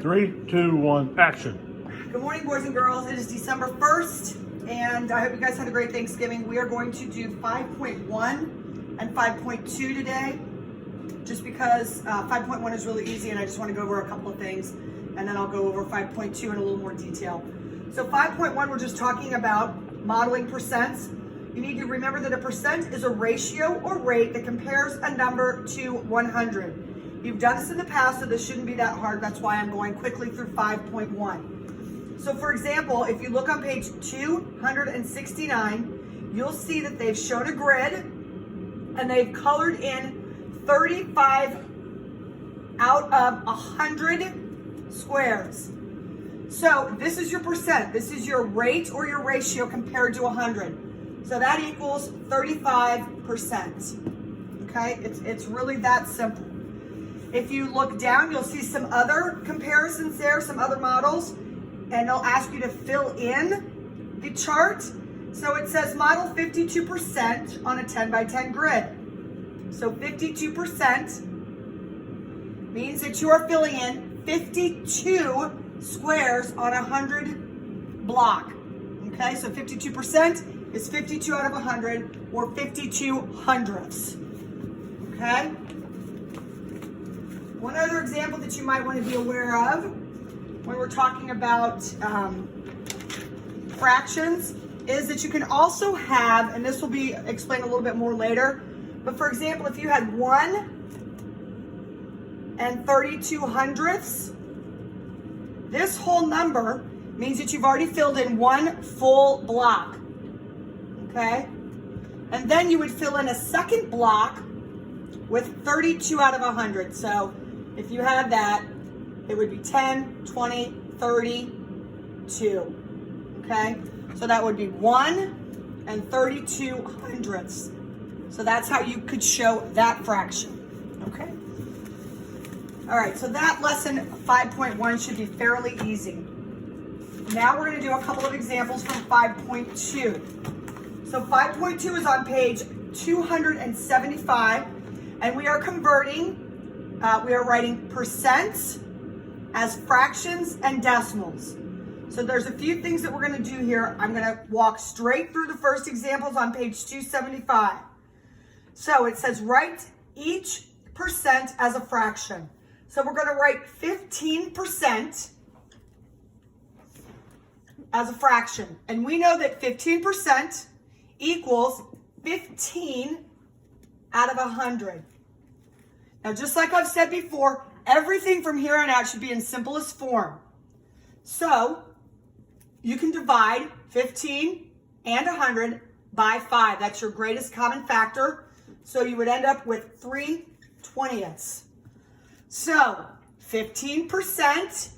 3, 2, 1, action. Good morning, boys and girls. It is December 1st, and I hope you guys had a great Thanksgiving. We are going to do 5.1 and 5.2 today, just because 5.1 is really easy, and I just want to go over a couple of things, and then I'll go over 5.2 in a little more detail. So 5.1, we're just talking about modeling percents. You need to remember that a percent is a ratio or rate that compares a number to 100. You've done this in the past, so this shouldn't be that hard. That's why I'm going quickly through 5.1. So for example, if you look on page 269, you'll see that they've shown a grid and they've colored in 35 out of 100 squares. So this is your percent. This is your rate or your ratio compared to 100. So that equals 35%. Okay, it's really that simple. If you look down, you'll see some other comparisons there, some other models, and they'll ask you to fill in the chart. So it says model 52% on a 10 by 10 grid. So 52% means that you are filling in 52 squares on a 100 block. Okay, so 52% is 52 out of 100, or 52 hundredths. Okay? One other example that you might want to be aware of when we're talking about fractions is that you can also have, and this will be explained a little bit more later, but for example, if you had 1 and 32 hundredths, this whole number means that you've already filled in one full block, okay? And then you would fill in a second block with 32 out of 100. So if you had that, it would be 10, 20, 32, okay? So that would be 1 and 32 hundredths. So that's how you could show that fraction, okay? All right, so that lesson 5.1 should be fairly easy. Now we're gonna do a couple of examples from 5.2. So 5.2 is on page 275, and we are converting, we are writing percents as fractions and decimals. So there's a few things that we're gonna do here. I'm gonna walk straight through the first examples on page 275. So it says write each percent as a fraction. So we're gonna write 15% as a fraction. And we know that 15% equals 15 out of 100. Now, just like I've said before, everything from here on out should be in simplest form. So you can divide 15 and 100 by 5. That's your greatest common factor. So you would end up with 3/20. So 15%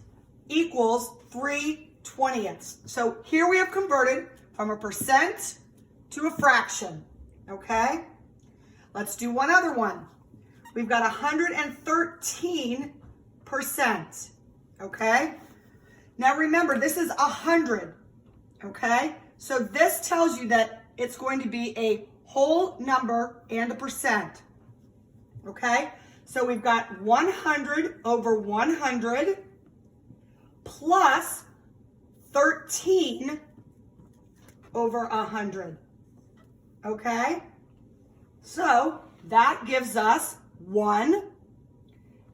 equals 3/20. So here we have converted from a percent to a fraction, okay? Let's do one other one. We've got 113%, okay? Now remember, this is 100, okay? So this tells you that it's going to be a whole number and a percent, okay? So we've got 100 over 100 plus 13 over 100, okay? So that gives us 1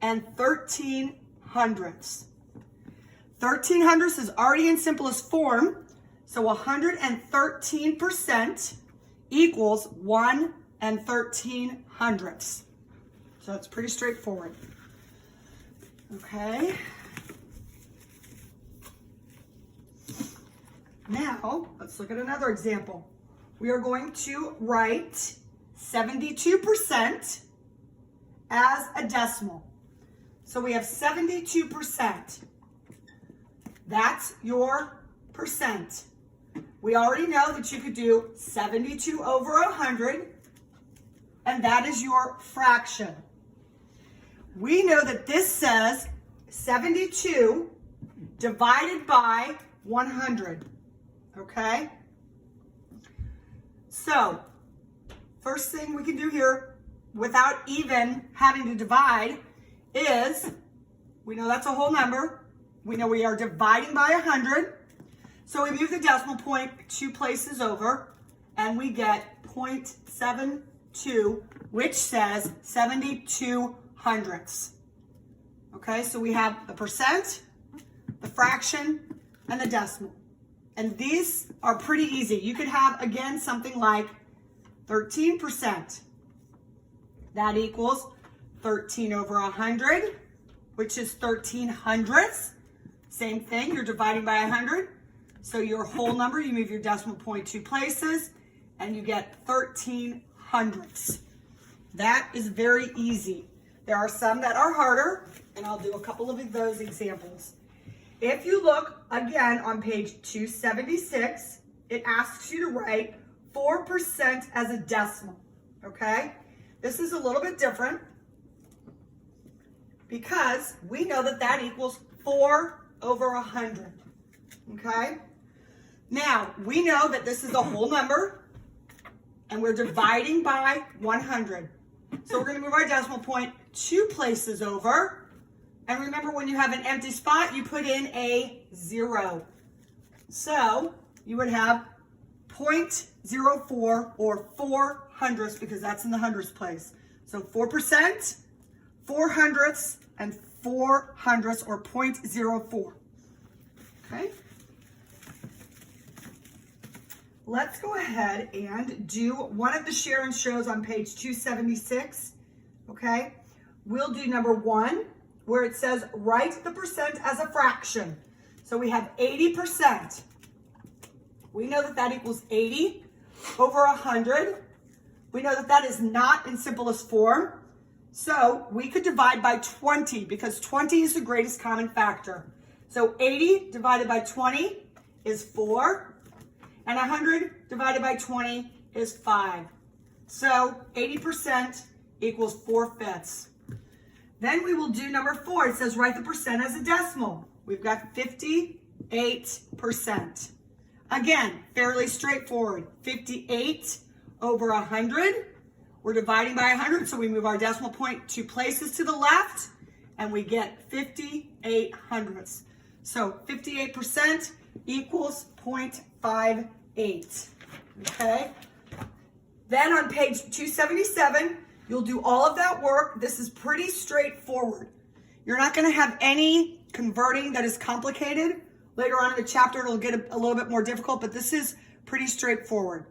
and 13 hundredths. 13 hundredths is already in simplest form, so 113% equals 1 and 13 hundredths. So it's pretty straightforward. Okay. Now, let's look at another example. We are going to write 72% as a decimal. So we have 72%. That's your percent. We already know that you could do 72 over 100, and that is your fraction. We know that this says 72 divided by 100, okay? So, first thing we can do here, without even having to divide, is, we know that's a whole number, We know we are dividing by 100. So we move the decimal point 2 places over, and we get 0.72, which says 72 hundredths. Okay, so we have the percent, the fraction, and the decimal. And these are pretty easy. You could have, again, something like 13%. That equals 13 over 100, which is 13 hundredths. Same thing, you're dividing by 100. So your whole number, you move your decimal point 2 places, and you get 13 hundredths. That is very easy. There are some that are harder, and I'll do a couple of those examples. If you look again on page 276, it asks you to write 4% as a decimal, okay? This is a little bit different because we know that that equals 4 over 100, okay? Now, we know that this is a whole number, and we're dividing by 100. So we're going to move our decimal point 2 places over. And remember, when you have an empty spot, you put in a 0. So you would have 0.04 or 4 hundredths, because that's in the hundredths place. So 4%, 4 hundredths, and 4 hundredths, or 0.04. Okay? Let's go ahead and do one of the share and shows on page 276. Okay? We'll do number 1, where it says write the percent as a fraction. So we have 80%. We know that that equals 80 over 100. We know that that is not in simplest form. So we could divide by 20 because 20 is the greatest common factor. So 80 divided by 20 is 4. And 100 divided by 20 is 5. So 80% equals 4/5. Then we will do number 4. It says write the percent as a decimal. We've got 58%. Again, fairly straightforward. 58 over 100. We're dividing by 100, so we move our decimal point 2 places to the left, and we get 58 hundredths. So 58% equals 0.58. Okay? Then on page 277, you'll do all of that work. This is pretty straightforward. You're not going to have any converting that is complicated. Later on in the chapter, it'll get a little bit more difficult, but this is pretty straightforward.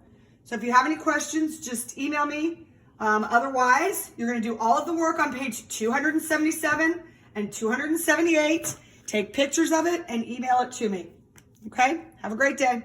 So if you have any questions, just email me. Otherwise, you're going to do all of the work on page 277 and 278. Take pictures of it and email it to me. Okay? Have a great day.